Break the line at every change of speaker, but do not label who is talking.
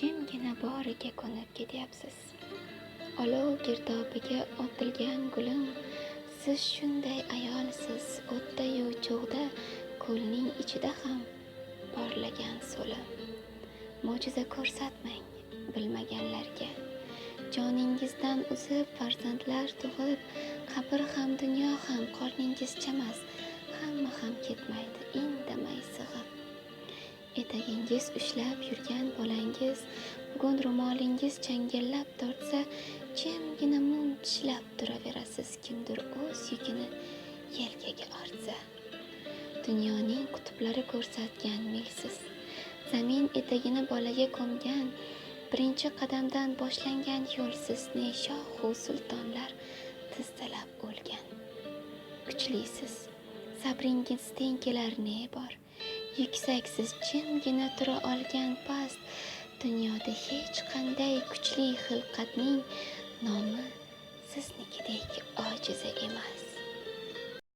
jimgina boriga ko'nib ketyapsiz. Olov girdobiga otilgan gulim, siz shunday ayolsiz, o'tda-yu cho'g'da, ko'lning ichida ham porlagan so'li. Mo'jiza ko'rsatmang bilmaganlarga. Joningizdan uzib farzandlar tug'ib, qabr ham dunyo ham qorningizchamas, hamma ham ketmaydi indamay sig'ib. Etagingiz ushlab yurgan bolangiz bugun ro'molingiz changallab tortsa, jimgina mum tishlab turaverasiz, kimdir o'z yukini yelkaga ortsa. Dunyoning qutublari ko'rsatgan milsiz, zamin etagini bolaga ko'mgan, birinchi qadamdan boshlangan yo'lsiz, ne shohu sultonlar tizzalab o'lgan. Kuchlisiz, sabringiz teng kelar ne bor, yuksaksiz, jimgina tura olgan past, dunyoda hech qanday kuchli xilqatning nomi siznikidek ojiza emas.